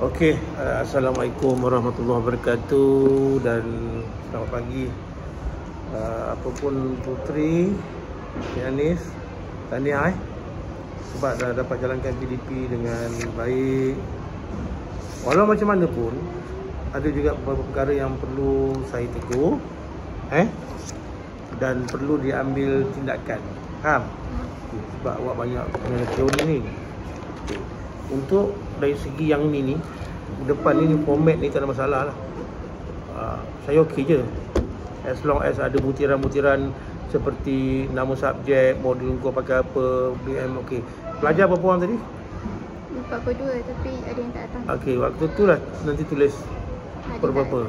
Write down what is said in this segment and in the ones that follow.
Okey, Assalamualaikum warahmatullahi wabarakatuh dan selamat pagi. Apapun Putri, Anis, tahniah sebab dah dapat jalankan PDP dengan baik. Walau macam mana pun, ada juga beberapa perkara yang perlu saya tegur dan perlu diambil tindakan. Faham? Sebab awak banyak teori ni. Untuk dari segi yang ni depan ni format ni tak ada masalah lah. Saya okey je, as long as ada butiran-butiran seperti nama subjek, modul kau pakai apa, BM okey. Pelajar berapa orang tadi? 42, tapi ada yang tak datang. Okey, waktu tu lah nanti tulis per berapa.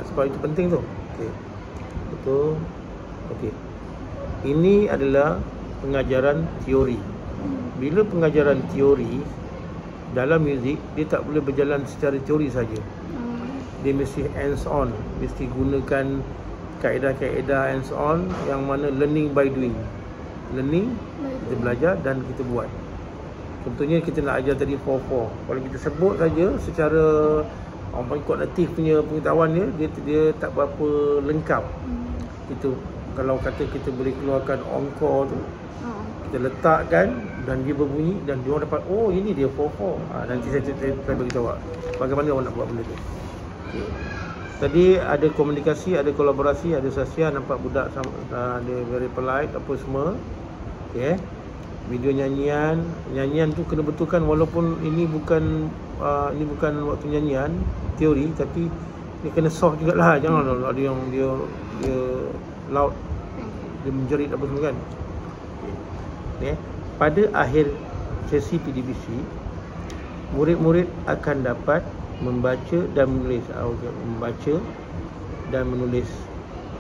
Sebab itu penting tu. Okey. Betul. Okey. Ini adalah pengajaran teori. Bila pengajaran teori dalam muzik, dia tak boleh berjalan secara teori saja. Dia mesti hands on, mesti gunakan kaedah-kaedah hands on yang mana learning by doing. Learning, kita belajar dan kita buat. Contohnya kita nak ajar tadi 4-4. Kalau kita sebut saja secara orang kualitatif punya pengetahuan dia tak berapa lengkap. Kita kalau kata kita boleh keluarkan encore tu, kita letakkan dan dia berbunyi dan dia orang dapat, oh ini dia 4-4. Nanti saya beritahu awak bagaimana awak nak buat benda tu. Okay. Tadi ada komunikasi, ada kolaborasi, ada sasia, nampak budak dia very polite apa semua. Okay. Video nyanyian tu kena betulkan, walaupun ini bukan waktu nyanyian teori, tapi dia kena soft jugalah. Jangan ada yang dia loud, dia menjerit apa semua kan. Okay. Pada akhir sesi PDBC, murid-murid akan dapat membaca dan menulis. Membaca dan menulis.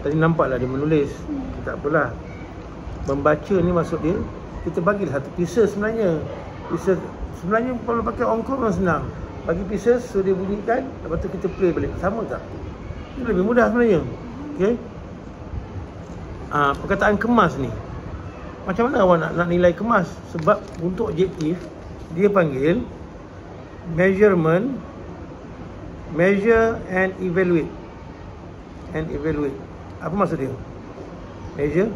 Tadi nampaklah dia menulis. Tak apalah. Membaca ni maksud dia, kita bagilah satu pieces sebenarnya. Pieces sebenarnya kalau pakai encore memang senang. Bagi pieces, so dia bunyikan, lepas tu kita play balik. Sama tak? Itu lebih mudah sebenarnya. Okey. Perkataan kemas ni, macam mana awak nak nilai kemas? Sebab untuk objektif dia panggil measurement, measure and evaluate. Apa maksud dia? Measure,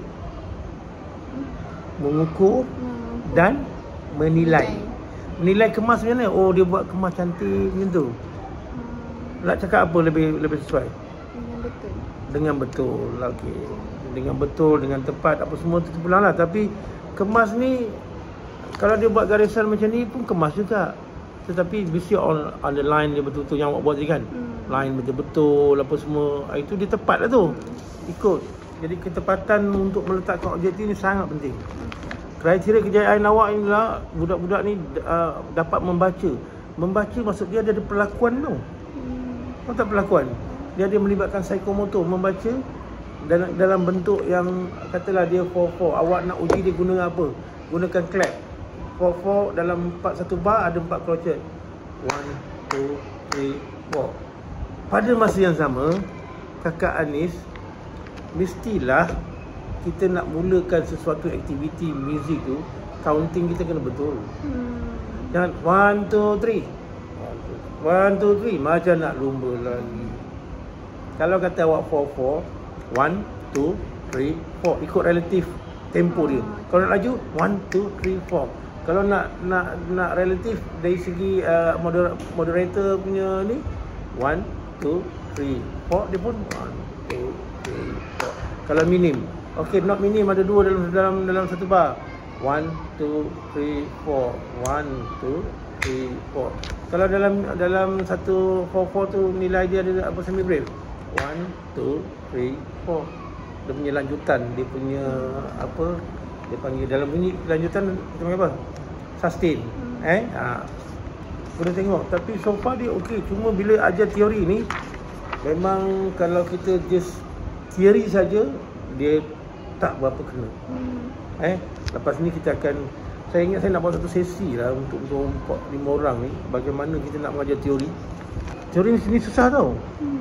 mengukur dan menilai. Menilai kemas macam mana? Oh, dia buat kemas cantik macam tu. Nak cakap apa lebih sesuai? Dengan betul. Okey. Dengan betul, dengan tepat, apa semua tu pulang lah. Tapi kemas ni, kalau dia buat garisan macam ni pun kemas juga. Tetapi mesti on the line dia betul-betul yang awak buat tadi kan. Line betul-betul, apa semua. Itu dia tepat lah tu. Ikut. Jadi ketepatan untuk meletakkan objektif ni sangat penting. Kriteria kejayaan awak ni lah, budak-budak ni dapat membaca. Membaca maksud dia ada perlakuan tu. Tahu tak perlakuan? Dia ada melibatkan psikomotor, membaca dalam bentuk yang katalah dia 4-4. Awak nak uji dia guna apa? Gunakan clap. 4-4 dalam 4 bar ada 4 crochet. 1, 2, 3, 4. Pada masa yang sama, Kakak Anis, mestilah kita nak mulakan sesuatu aktiviti muzik tu, counting kita kena betul. Jangan 1, 2, 3. 1, 2, 3 macam nak lumba lagi. Kalau kata awak 4-4, 1, 2, 3, 4, ikut relatif tempo dia. Kalau nak laju 1, 2, 3, 4. Kalau nak relatif dari segi moderator punya ni 1, 2, 3, 4, dia pun 1, 2, 3, 4. Kalau minim, okey, not minim ada 2 dalam satu bar. 1, 2, 3, 4. 1, 2, 3, 4. Kalau dalam satu 4-4 tu nilai dia ada apa semi brave. 1, 2, 3, 4. Dia punya lanjutan, dia punya apa, dia panggil dalam bunyi lanjutan kita panggil apa? Sustain. Boleh tengok. Tapi so far dia okey. Cuma bila ajar teori ni, memang kalau kita just teori saja, dia tak berapa kena. Lepas ni kita akan, saya ingat saya nak buat satu sesi lah untuk 4-5 orang ni, bagaimana kita nak mengajar teori. Teori ni susah tau.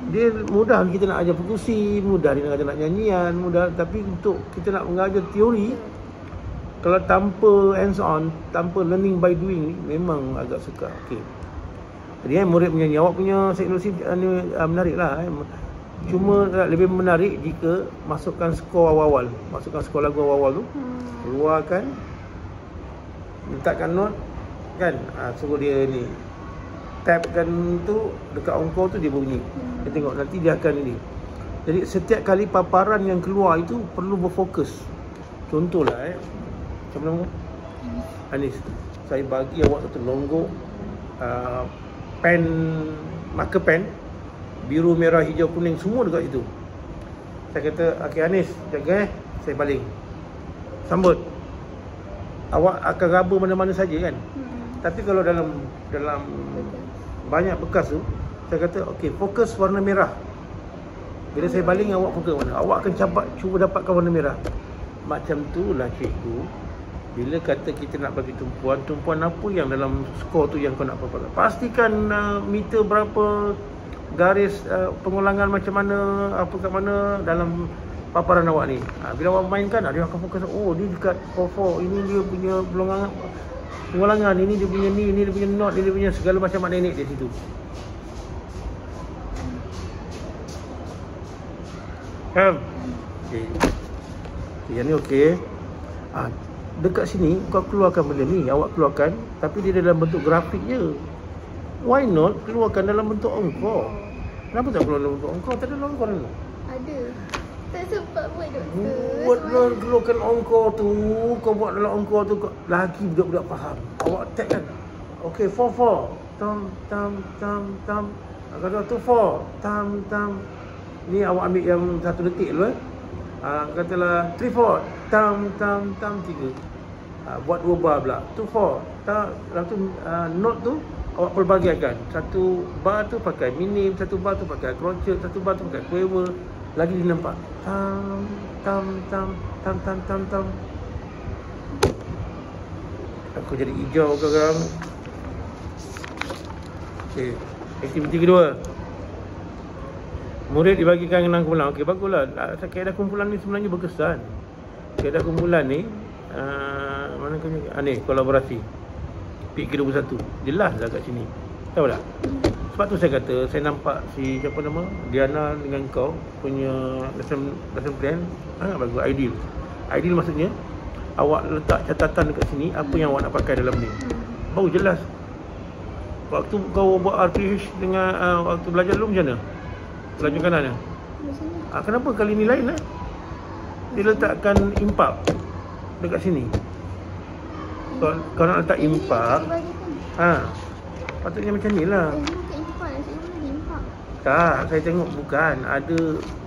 Dia mudah kita nak ajar perkusi, mudah dia nak ajar nak nyanyian, mudah. Tapi untuk kita nak mengajar teori, kalau tanpa hands on, tanpa learning by doing ni, memang agak sukar. Okey. Jadi murid menyanyi, awak punya psikologi menarik lah. Cuma lebih menarik jika masukkan skor awal-awal. Masukkan skor lagu awal-awal tu, keluarkan, letakkan note kan, suruh dia ni tabkan tu dekat ongkor tu, dia bunyi. Dia tengok nanti dia akan ini. Jadi setiap kali paparan yang keluar itu perlu berfokus. Contohlah macam mana Anis, saya bagi awak satu longgok pen, marker pen biru, merah, hijau, kuning, semua dekat situ. Saya kata, okey Anis, jaga saya baling. Sambut. Awak akan raba mana-mana saja kan. Tapi kalau dalam banyak bekas tu, saya kata, okey, fokus warna merah. Bila saya baling, awak fokus mana? Awak akan cuba dapatkan warna merah. Macam tu lah cikgu. Bila kata kita nak bagi tumpuan apa yang dalam skor tu yang kau nak paparkan. Pastikan meter berapa, garis pengulangan macam mana, apa kat mana dalam paparan awak ni. Bila awak mainkan, dia akan fokus, oh ni dekat 4-4, ini dia punya pengulangan, ini dia punya ni, ini dia punya note, ini dia punya segala macam magnetik di situ. Okey. Yang ni okey. Dekat sini kau keluarkan benda ni, awak keluarkan, tapi dia dalam bentuk grafik je. Why not keluarkan dalam bentuk angka? Kenapa tak keluar dalam bentuk angka? Tak ada dalam angka dulu. Ada. Tak sempat buat doktor. Buatlah, keluarkan angka tu. Kau buat dalam angka tu, lagi budak-budak faham. Awak tag kan. Okey, 4-4. Tam. Kata tu 4. Tam. Ni awak ambil yang 1 detik dulu katalah 3-4. Tam 3. Buat 2 bar pula. 2-4. Lepas tu note tu awak pelbagikan. 1 bar tu pakai minim, 1 bar tu pakai crochet, 1 bar tu pakai quiver. Lagi dia nampak tam. Aku jadi hijau sekarang. Okey, aktiviti kedua. Murid dibagikan 6 kumpulan. Okey, baguslah. Kaedah kumpulan ni sebenarnya berkesan. Kaedah kumpulan ni mana ni kolaborasi. PK21. Jelas dah kat sini. Tahu tak? Sebab tu saya kata, saya nampak si siapa nama Diana dengan kau punya lesson plan sangat bagus, ideal. Ideal maksudnya awak letak catatan dekat sini apa yang awak nak pakai dalam ni. Baru jelas. Waktu kau buat RPH dengan waktu belajar dulu macam mana? Belajar kanan ya? Kenapa kali ni lain Dia letakkan impak dekat sini. Kau nak letak impak, patutnya macam ni lah. Tak, saya tengok bukan. Ada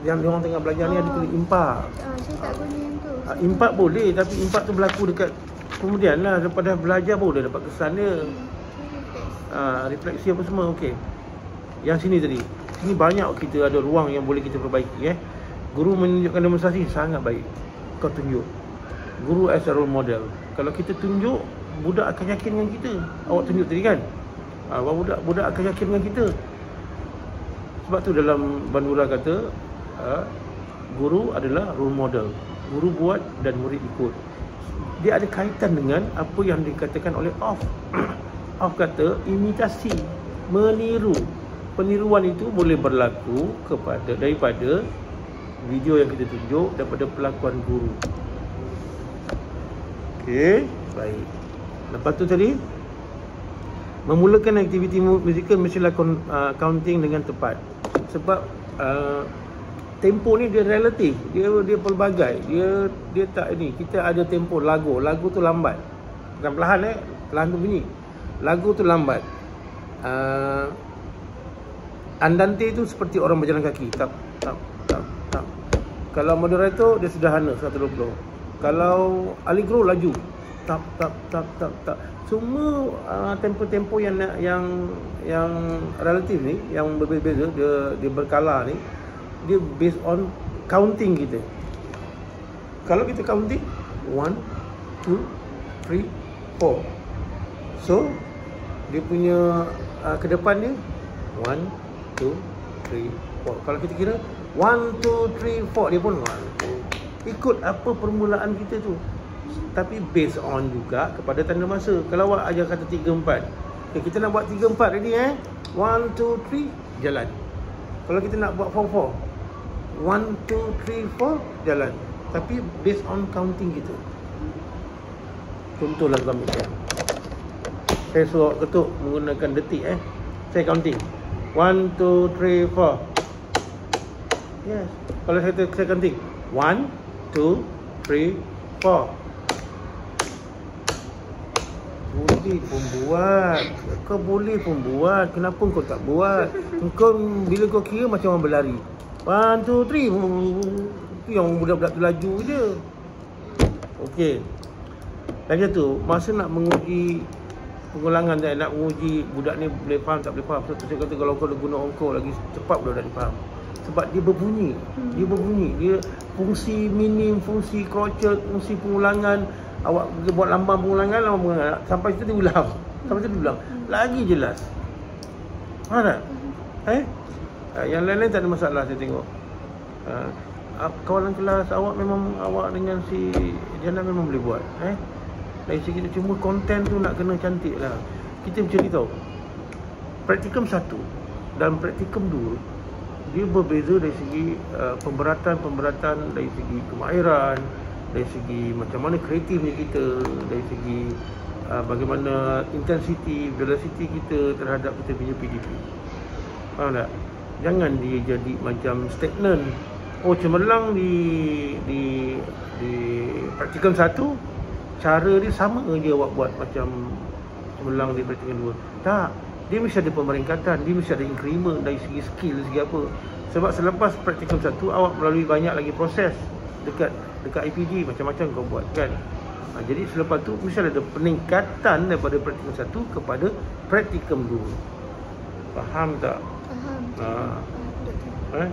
yang diorang tengah belajar ni ada tulis impak. Saya tak guna yang tu. Impak boleh, tapi impak tu berlaku dekat kemudian lah. Daripada belajar baru dah dapat kesan dia. Refleksi apa semua, okey. Yang sini tadi, sini banyak kita ada ruang yang boleh kita perbaiki. Guru menunjukkan demonstrasi sangat baik. Kau tunjuk guru as a role model. Kalau kita tunjuk, budak akan yakin dengan kita. Awak tunjuk tadi kan, budak akan yakin dengan kita. Sebab tu dalam Bandura kata guru adalah role model. Guru buat dan murid ikut. Dia ada kaitan dengan apa yang dikatakan oleh Off. Off kata imitasi, meniru. Peniruan itu boleh berlaku daripada video yang kita tunjuk, daripada pelakuan guru. Okey, baik. Lepas tu tadi, memulakan aktiviti musikal mestilah counting dengan tepat. Sebab tempo ni dia relatif, dia pelbagai. Dia tak ini. Kita ada tempo lagu tu lambat. Bukan perlahan perlahan tu bunyi. Lagu tu lambat. Andante tu seperti orang berjalan kaki. Tap. Kalau moderator dia sederhana 120. Kalau allegro laju. Tap. Semua tempo-tempo yang relatif ni, yang berbeza, dia berkala ni, dia based on counting kita. Kalau kita counting 1, 2, 3, 4. So dia punya ke depan dia 1, 2, 3, 4. Kalau kita kira 1, 2, 3, 4, dia pun 1, 2. Ikut apa permulaan kita tu. Tapi based on juga kepada tanda masa. Kalau awak ajar kata 3, 4, okay, kita nak buat 3, 4 ready 1, 2, 3 jalan. Kalau kita nak buat 4-4, 1, 2, 3, 4 jalan. Tapi based on counting kita. Contohlah tuan ambil saya. Saya suruh ketuk menggunakan detik Saya counting 1, 2, 3, 4. Yes. Kalau saya counting 1, 2, 3, 4. Boleh pun buat. Kau boleh pun buat. Kenapa kau tak buat? Kau bila kau kira macam orang berlari. 1, 2, 3. Itu yang budak-budak tu laju je. Okey. Lagi tu, masa nak menguji pengulangan dan nak menguji budak ni boleh faham tak boleh faham. Saya kata kalau kau guna ongkau lagi cepat budak dia faham. Sebab dia berbunyi. Dia berbunyi. Dia fungsi minim, fungsi crochet, fungsi pengulangan. Awak buat lambang pengulangan, sampai situ dia ulang. Sampai situ dia ulang. Lagi jelas. Faham tak? Yang lain-lain tak ada masalah saya tengok. Kawalan kelas awak memang awak dengan si Jana memang boleh buat. Dari segi cuma konten tu nak kena cantik lah. Kita macam ni tau. Praktikum 1 dan praktikum 2 dia berbeza dari segi pemberatan dari segi kemahiran, dari segi macam mana kreatifnya kita, dari segi bagaimana intensity, velocity kita terhadap kita punya PDP. Faham tak? Jangan dia jadi macam stagnan. Oh, cemerlang di praktikum 1, cara dia sama je awak buat macam cemerlang di praktikum 2. Tak, dia mesti ada pemeringkatan, dia mesti ada increment dari segi skill, dari segi apa. Sebab selepas praktikum 1 awak melalui banyak lagi proses dekat IPD, macam-macam kau buat kan. Jadi selepas tu mesti ada peningkatan daripada praktikum 1 kepada praktikum 2. Faham tak? Faham.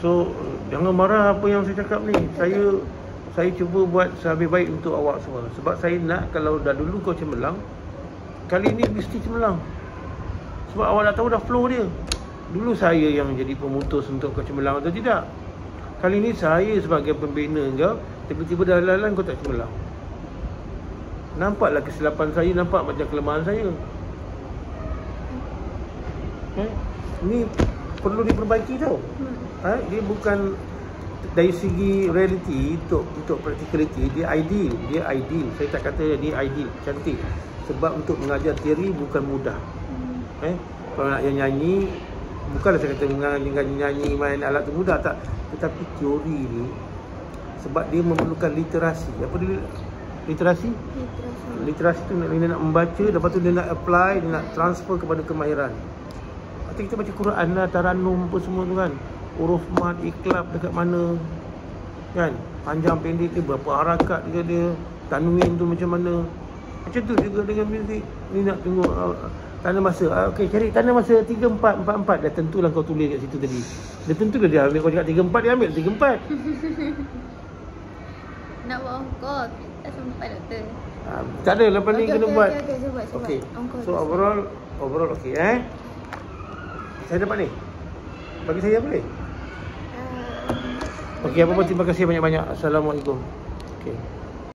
So jangan marah apa yang saya cakap ni. Saya cuba buat sehabis baik untuk awak semua. Sebab saya nak kalau dah dulu kau cemerlang, kali ni mesti cemerlang. Sebab awak dah tahu dah flow dia. Dulu saya yang jadi pemutus untuk kau cemerlang atau tidak. Kali ni saya sebagai pembina kau, tiba-tiba dah lalan kau tak cemerlang. Nampaklah kesilapan saya, nampak macam kelemahan saya. Ni perlu diperbaiki tau. Dia bukan dari segi reality untuk practicality, dia ideal. Saya tak kata dia ideal, cantik. Sebab untuk mengajar teori bukan mudah. Kalau nak nyanyi, bukanlah saya kata nyanyi main alat tu mudah, tak. Tetapi teori ni sebab dia memerlukan literasi. Apa dia literasi? Literasi tu dia nak membaca, lepas tu dia nak apply, dia nak transfer kepada kemahiran. Kita baca Quran lah, Taranum apa semua tu kan. Huruf mat, iklab dekat mana kan. Panjang pendek dia, berapa harakat dia, tanwin tu macam mana. Macam tu juga dengan muzik. Ni nak tengok tanda masa. Okey, cari tanda masa 3-4-4-4. Dah tentulah kau tulis kat situ tadi. Dah tentulah dia ambil. Kau cakap 3-4, dia ambil 3-4. Nak buat ongkau, tak sempat doktor. Tak ada, lepas ni kena buat. Okey. So overall okey Saya dapat ni. Bagi saya boleh? Okey, apa pun terima kasih banyak-banyak. Assalamualaikum. Okey.